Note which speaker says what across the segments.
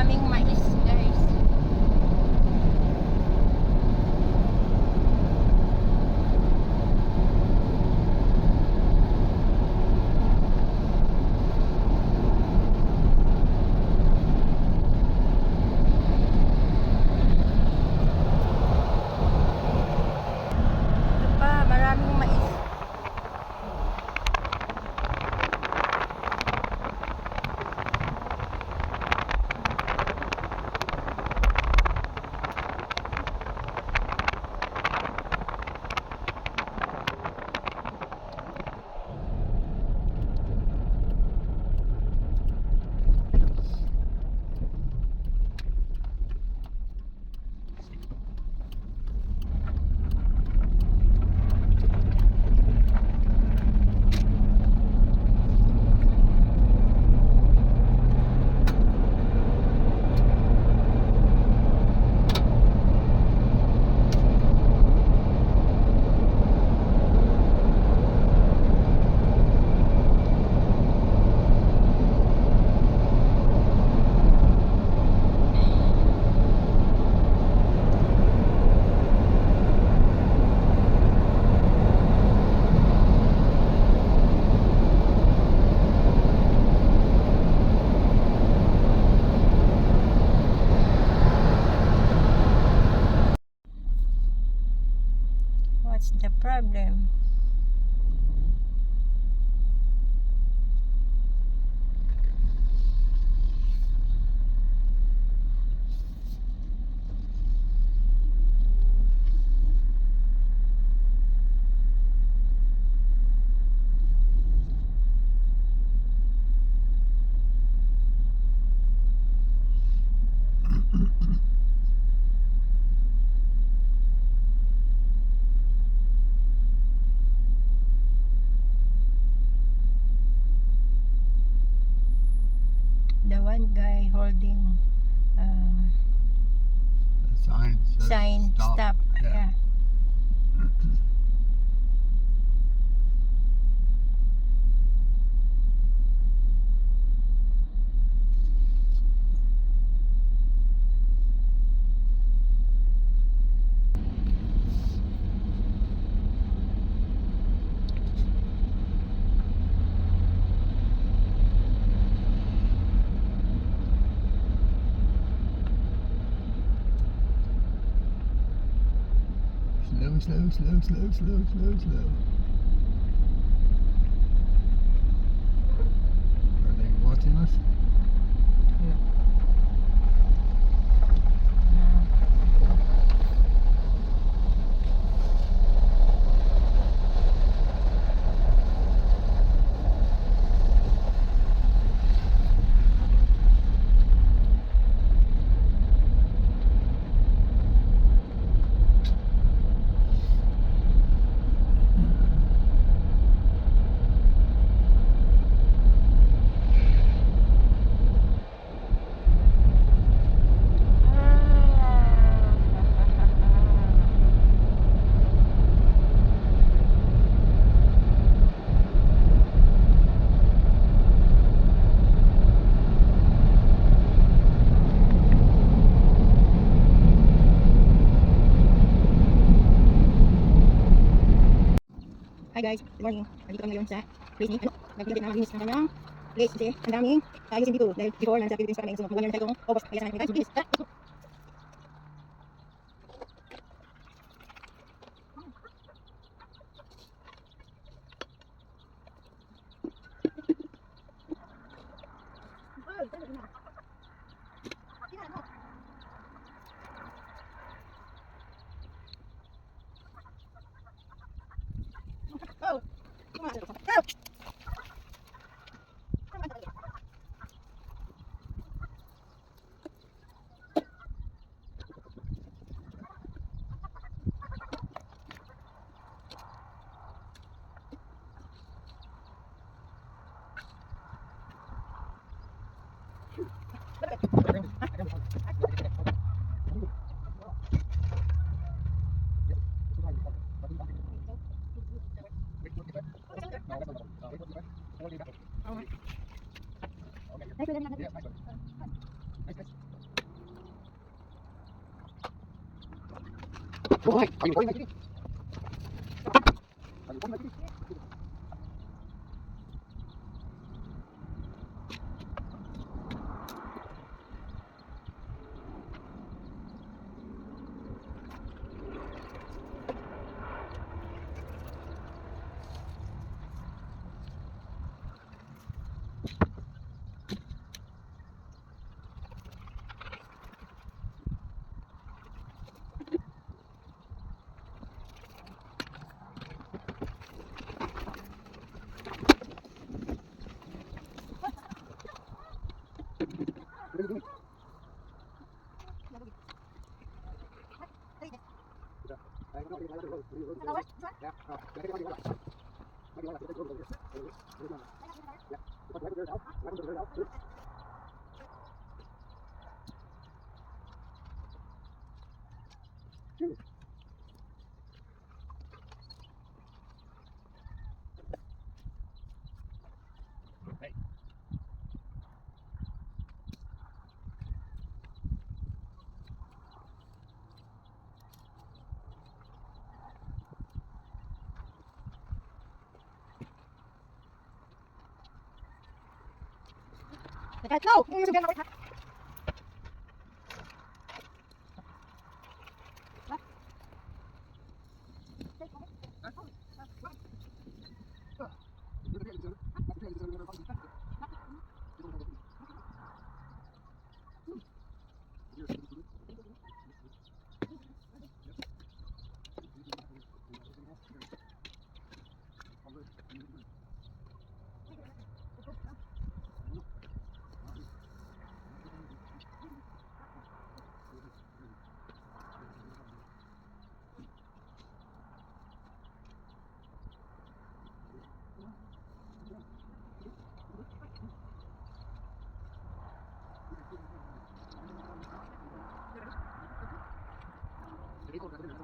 Speaker 1: maraming mais, guys. Ito pa, maraming mais. What's the problem? The one guy holding
Speaker 2: The sign says
Speaker 1: sign, stop.
Speaker 2: Yeah.
Speaker 1: Yeah.
Speaker 2: Slow. Are they watching us? Hi guys, good morning. Nandito kami ngayon sa place ni nag-visit na malinis ng kanyang place kasi ang daming ayusin dito dahil before nasa Philippines pa kami so magbuwan na tayo kung obos kaya sa natin guys, bilis. Oh, come on. Go.
Speaker 3: Boy, are you recording my TV? Are you recording my TV? What are you doing?
Speaker 2: No! Yung sabihan ako.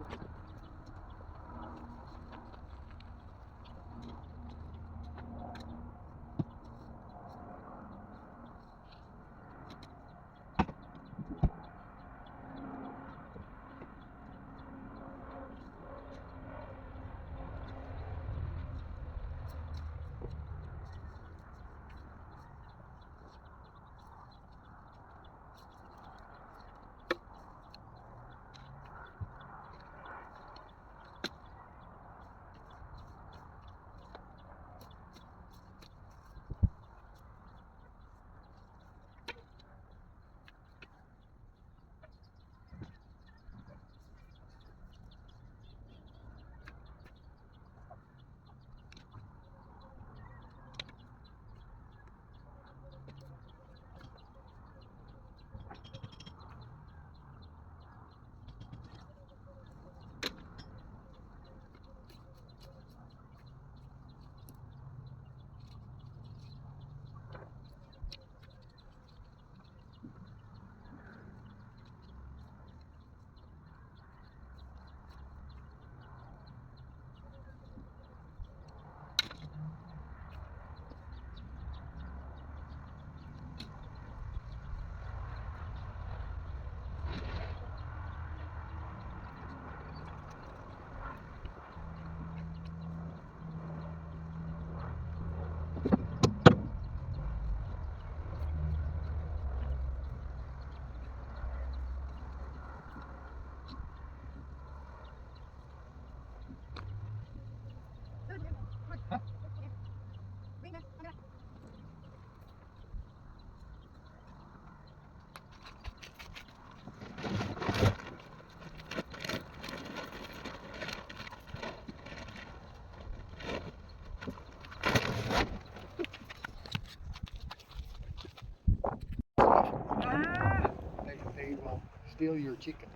Speaker 3: They will steal your chicken.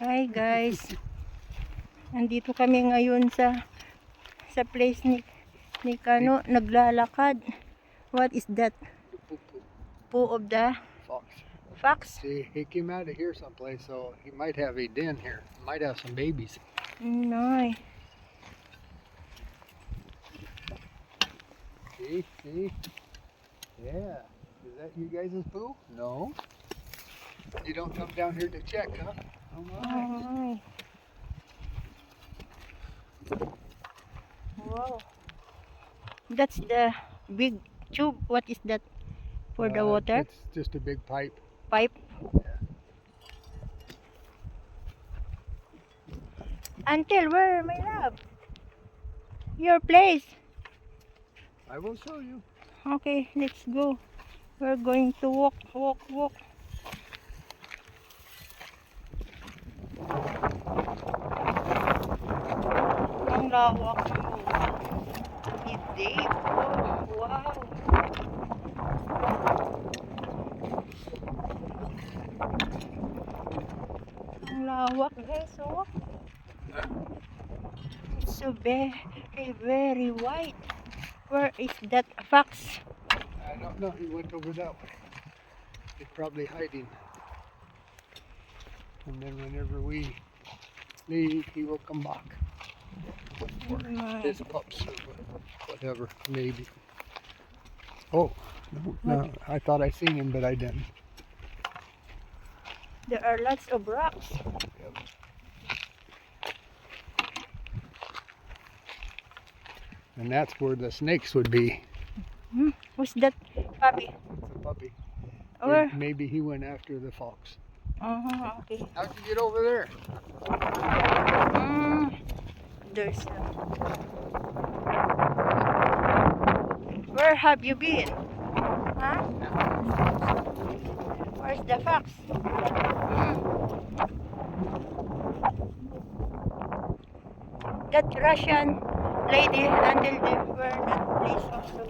Speaker 1: Hi guys. Nandito kami ngayon sa place ni Kano, naglalakad. What is that? Poo of the
Speaker 3: Fox.
Speaker 1: fox?
Speaker 3: See, he came out of here someplace, so he might have a den here. Might have some babies.
Speaker 1: No.
Speaker 3: See? Yeah. Is that you guys' poo? No. You don't come down here to check, huh? Oh my.
Speaker 1: Ay. Wow. That's the big tube. What is that for the water?
Speaker 3: It's just a big pipe.
Speaker 1: Pipe? Until where, my love? Your place.
Speaker 3: I will show you.
Speaker 1: Okay, let's go. We're going to walk, walk, walk. Ang lawak ng lupa. Hindi. Oh, wow. Ang lawak, guys. Oh. It's so very, very wide. Where is that fox?
Speaker 3: I don't know. He went over that way. He's probably hiding. And then whenever we leave, he will come back. Or his pups or whatever, maybe. Oh, no, I thought I seen him, but I didn't.
Speaker 1: There are lots of rocks.
Speaker 3: And that's where the snakes would be.
Speaker 1: Who's that puppy?
Speaker 3: It's a puppy.
Speaker 1: Or,
Speaker 3: Maybe he went after the fox.
Speaker 1: okay.
Speaker 3: How'd you get over there?
Speaker 1: There's Where have you been? Huh? Where's the fox? That Russian lady until they were that place also.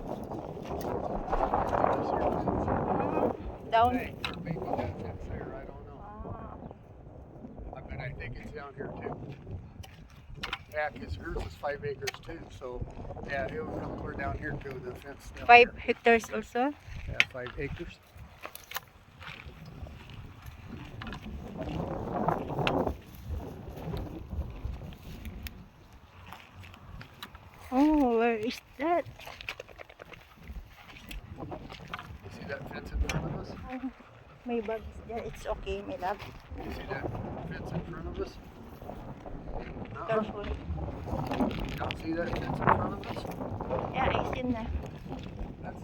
Speaker 1: Down.
Speaker 3: Maybe that fence there. I don't know. I think it's down here too. Yeah, because hers is 5 acres too. So yeah, it will come clear down here too. The fence. Down
Speaker 1: 5
Speaker 3: here.
Speaker 1: hectares also.
Speaker 3: Yeah, 5 acres.
Speaker 1: Oh, where is that?
Speaker 3: You see that fence in front of us?
Speaker 1: Oh, my bag is there. It's okay, my love.
Speaker 3: You see that fence in front of us?
Speaker 1: Careful.
Speaker 3: You don't see that fence in front of us?
Speaker 1: Yeah, I seen that.
Speaker 3: That's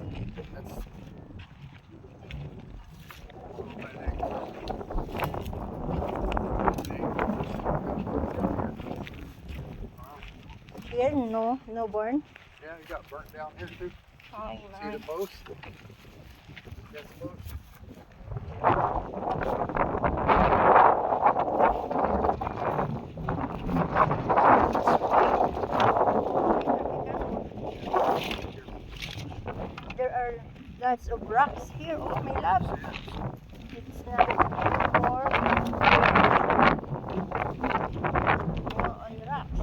Speaker 3: 5 acres.
Speaker 1: Here, no burn.
Speaker 3: Yeah, it got burnt down here too.
Speaker 1: Oh,
Speaker 3: See the post? That's the post.
Speaker 1: There are lots of rocks here, oh my love. It's more on rocks.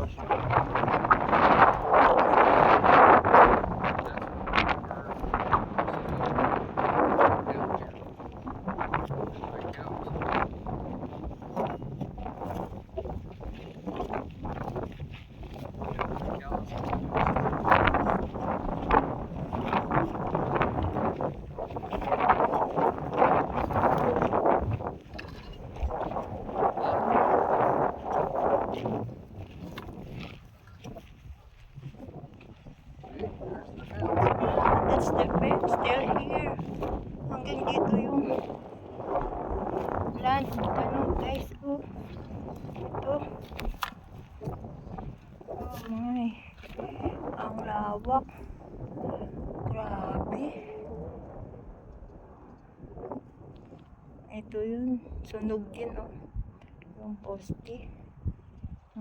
Speaker 1: That's the fence still here. Hanggang dito yung land. Ano guys, oh. Ito. Oh my. Ang lawak. Grabe. Ito yun. Sunog din, oh. Yung poste.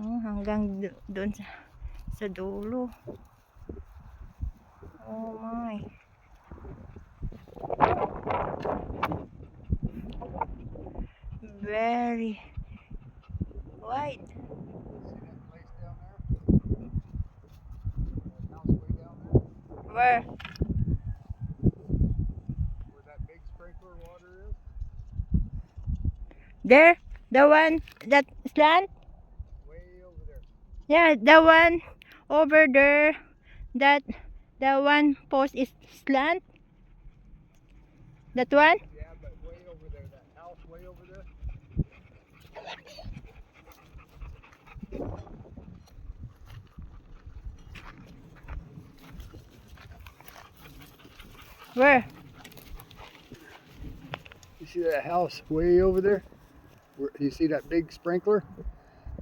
Speaker 1: Oh, hanggang doon sa dulo. Oh my. Very wide.
Speaker 3: See that place down there? That house way down there?
Speaker 1: Where?
Speaker 3: Where that big sprinkler water is?
Speaker 1: There? The one that slant?
Speaker 3: Way over there.
Speaker 1: Yeah, the one over there. That the one post is slant. That one?
Speaker 3: Yeah, but way over there. That house way over there.
Speaker 1: Where?
Speaker 3: You see that house way over there? You see that big sprinkler?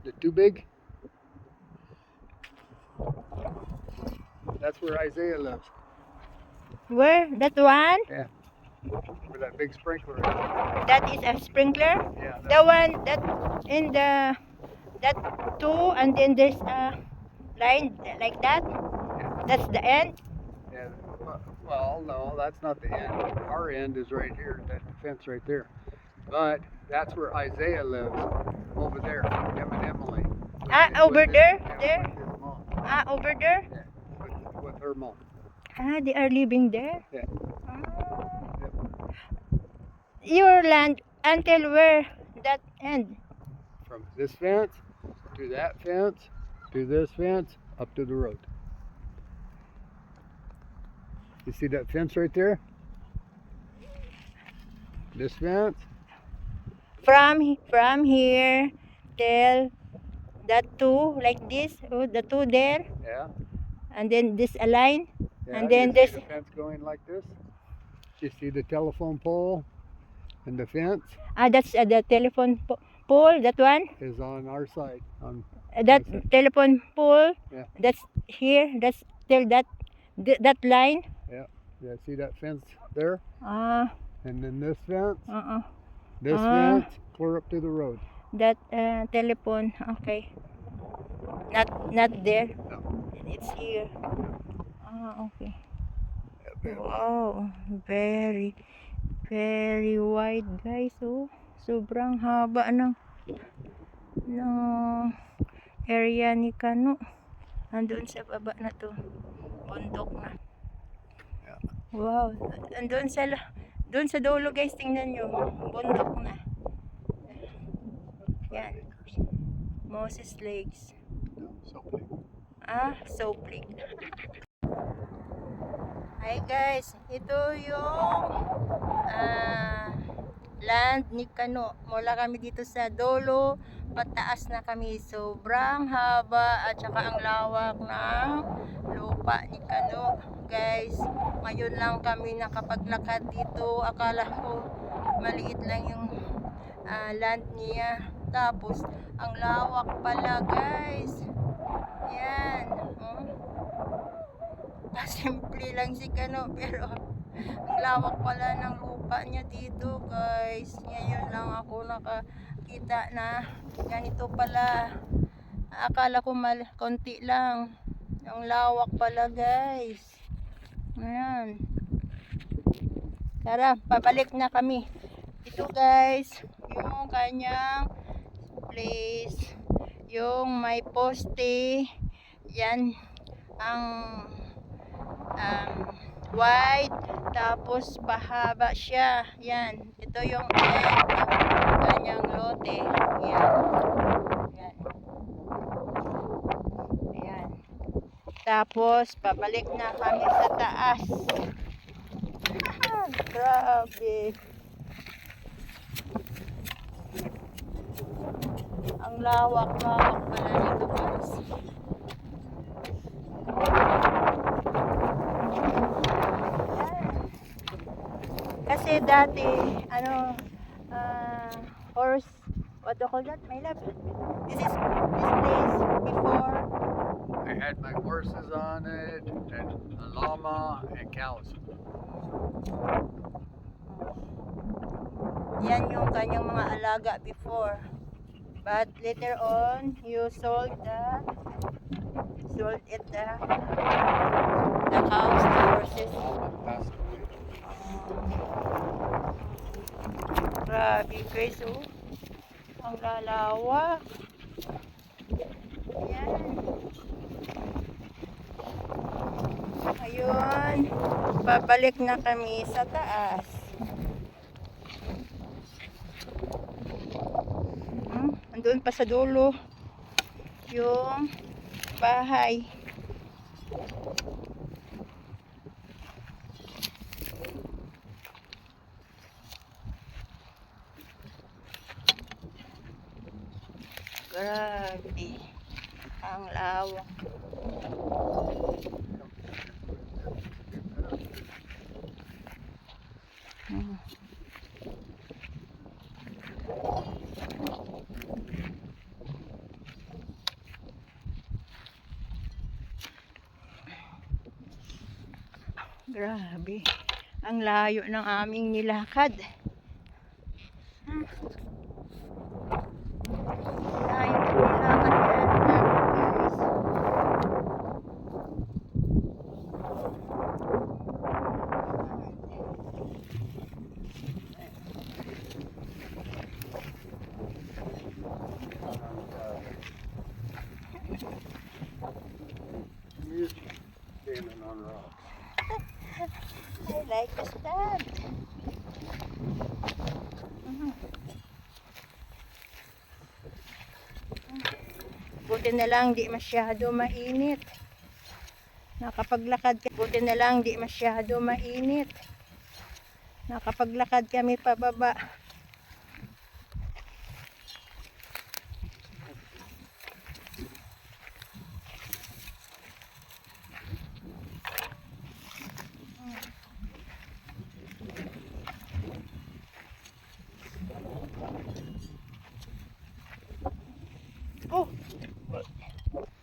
Speaker 3: The too big? That's where Isaiah lives.
Speaker 1: Where? That one?
Speaker 3: Where that big sprinkler is.
Speaker 1: That is a sprinkler?
Speaker 3: Yeah.
Speaker 1: The one that in the that two and then there's a line like that? That's the end?
Speaker 3: Yeah. Well, no, that's not the end. Our end is right here, that fence right there. But that's where Isaiah lives, over there, him and Emily.
Speaker 1: Over there?
Speaker 3: Yeah,
Speaker 1: There?
Speaker 3: with his mom.
Speaker 1: Over there?
Speaker 3: With her mom.
Speaker 1: They are living there?
Speaker 3: Yeah.
Speaker 1: Ah. Your land until where? That end?
Speaker 3: From this fence to that fence to this fence up to the road. You see that fence right there? This fence?
Speaker 1: From here till that two like this, oh, the two there,
Speaker 3: Yeah.
Speaker 1: and then this a line,
Speaker 3: Yeah.
Speaker 1: and then
Speaker 3: you
Speaker 1: there's
Speaker 3: see the fence going like this? You see the telephone pole and the fence
Speaker 1: that's the telephone pole. That one,
Speaker 3: is on our side.
Speaker 1: that
Speaker 3: Yes, sir.
Speaker 1: telephone pole.
Speaker 3: Yeah.
Speaker 1: That's here. That's till that that line.
Speaker 3: Yeah, see that fence there?
Speaker 1: Ah,
Speaker 3: And then this fence,
Speaker 1: uh-uh.
Speaker 3: this
Speaker 1: Ah.
Speaker 3: fence, clear up to the road.
Speaker 1: That telephone. Okay. Not there.
Speaker 3: No.
Speaker 1: It's here. Ah, okay. Wow, very wide guys. Oh, sobrang haba ng area ni Kano. Andun sa baba na to. Bundok na.
Speaker 3: Yeah.
Speaker 1: Wow, andun doon sa dulo guys, tingnan nyo. Bundok na. Yan. Moses Lakes. Soap Lake. Hi guys, ito yung land ni Kano. Mula kami dito sa dulo, pataas na kami. Sobrang haba at saka ang lawak ng lupa ni Kano. Guys, ngayon lang kami nakapaglakad dito. Akala ko maliit lang yung land niya. Tapos, ang lawak pala guys. Yan. Simple lang si Kano pero ang lawak pala ng lupa niya dito guys. Ngayon lang ako nakakita na ganito pala. Akala ko konti lang. Ang lawak pala guys. Ayan. Tara, pabalik na kami. Ito guys, yung kanyang place. Yung may poste. Yan ang wide, tapos pahaba siya. Yan, ito yung kanyang lote. Yan. Yan. Ayan. Tapos pabalik na kami sa taas. Grabe. Ang lawak pala nito guys. Kasi dati, horse, what do you call that, my love? This place before.
Speaker 3: I had my horses on it, and a llama, and cows.
Speaker 1: Yan yung kanyang mga alaga before. But later on, you sold it the cows, the horses.
Speaker 3: Passed away.
Speaker 1: Grabe guys, oh. Ang lalawa. Yan. Ayun. Babalik na kami sa taas. Andun pa sa dulo yung bahay. Grabe ang lawak. Grabe. Ang layo ng aming nilakad. Layo ng nilakad guys.
Speaker 3: Standing on rocks.
Speaker 1: I like the stand. Buti na lang di masyado mainit. Buti na lang di masyado mainit. Nakapaglakad kami pababa. Oh,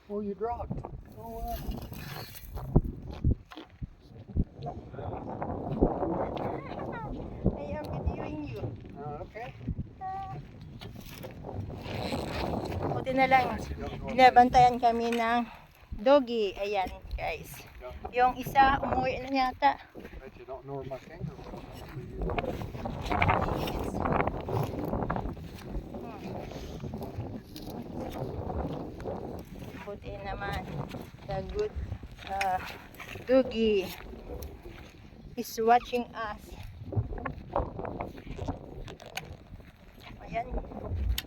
Speaker 3: Oh, you dropped. Oh,
Speaker 1: I am videoing you.
Speaker 3: okay.
Speaker 1: Buti na lang, binabantayan kami ng doggy. Ayan, guys. Yung isa, umuwi na yata.
Speaker 3: Bet you don't know where my finger was.
Speaker 1: Buti naman, the good doggy is watching us. Ayan,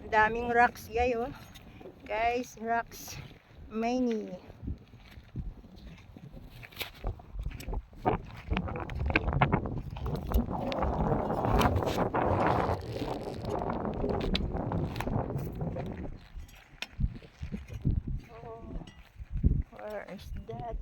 Speaker 1: ang daming rocks, guys, rocks, many. Where is that?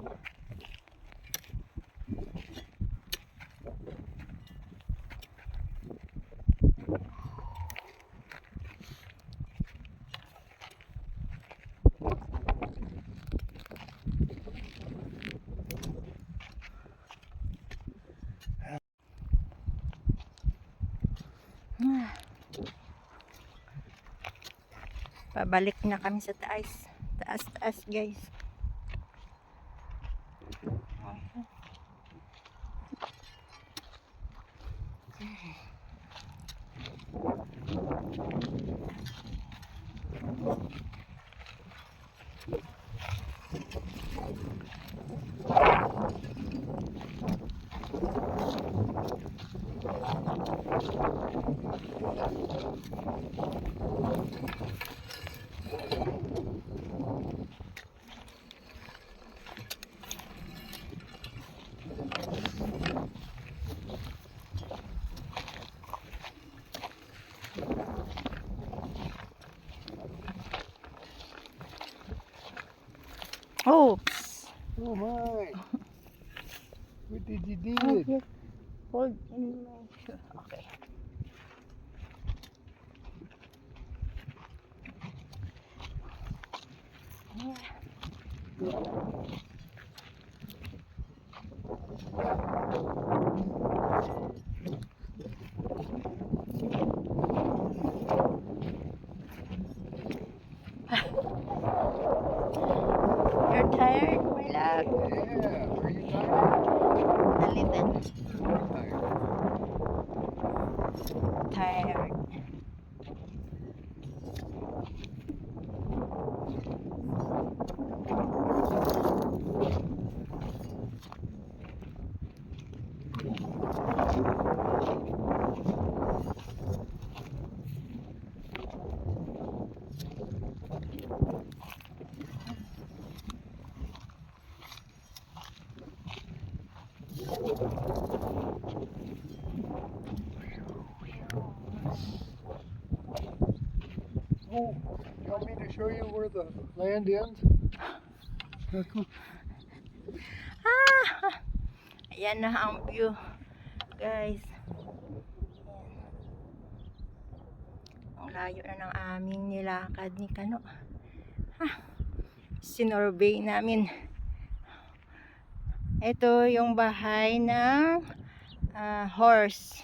Speaker 1: Pabalik na kami sa taas. Taas guys. Oops.
Speaker 3: Oh my! What did you do?
Speaker 1: Oh, here. Hold in my shoe. Okay. You're tired, my love?
Speaker 3: Yeah, are you tired?
Speaker 1: A little
Speaker 3: Tired.
Speaker 1: tired.
Speaker 3: Oh, you want me to show you where the land ends?
Speaker 1: Ah! Ayan na ang view, guys. Ang layo na ng aming nilakad ni Kano. Sinorvey namin. Ito yung bahay ng horse.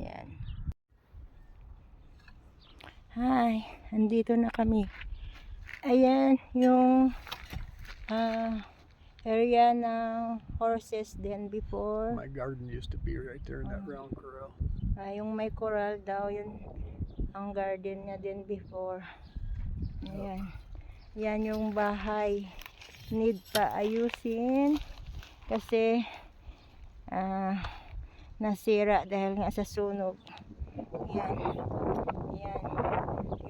Speaker 1: Yan. Hi, andito na kami. Ayan yung area ng horses din before.
Speaker 3: My garden used to be right there in that round corral.
Speaker 1: Yung may coral daw, yun ang garden niya din before. Ayan. Yan yung bahay. Need pa ayusin kasi nasira dahil nga sa sunog. Yan. Yan.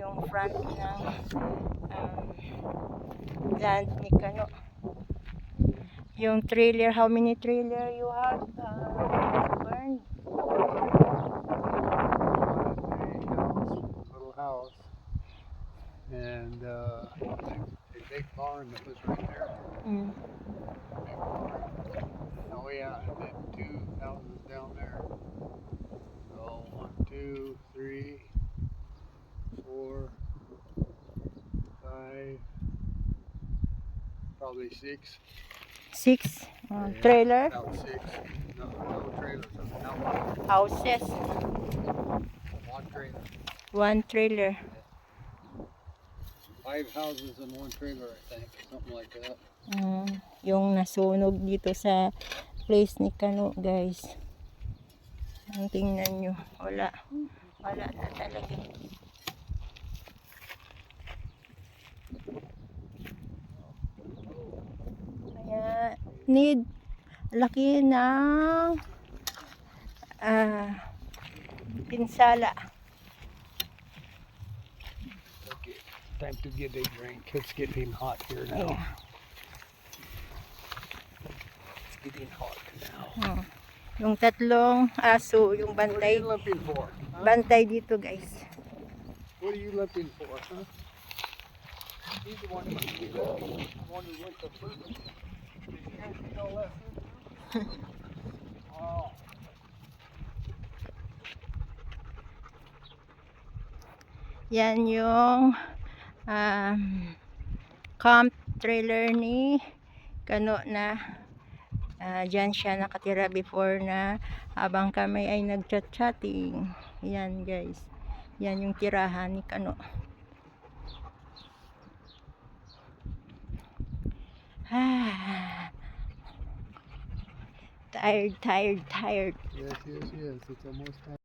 Speaker 1: Yung front ng land ni Kano. Yung trailer, how many trailer you have burned?
Speaker 3: Little house. And a big barn that was right there.
Speaker 1: Mm.
Speaker 3: Big barn. Oh yeah, and then 2 houses down there. So 1, 2, 3, 4, 5, probably 6.
Speaker 1: 6
Speaker 3: Yeah,
Speaker 1: trailer
Speaker 3: About 6. No trailers. About
Speaker 1: houses.
Speaker 3: 1 trailer.
Speaker 1: 1 trailer.
Speaker 3: 5 houses and 1 trailer, I think. Something like that.
Speaker 1: Yung nasunog dito sa place ni Kano, guys. Ang tingnan nyo. Wala na talaga. Kaya need laki ng pinsala.
Speaker 3: Okay, time to get a drink. It's getting hot here now.
Speaker 1: Yeah.
Speaker 3: It's getting hot now.
Speaker 1: Yung tatlong aso, yung
Speaker 3: What are
Speaker 1: bantay.
Speaker 3: you limping for? Huh?
Speaker 1: Bantay dito, guys.
Speaker 3: What are you limping for, huh? He's the one who must be limping. The one who went to food. Did you guys eat all that food? Oh.
Speaker 1: Yan yung camp trailer ni Kano na dyan siya nakatira before na habang kami ay nagchat-chatting. Yan, guys. Yan yung tirahan ni Kano. Tired.
Speaker 3: Yes. It's almost time.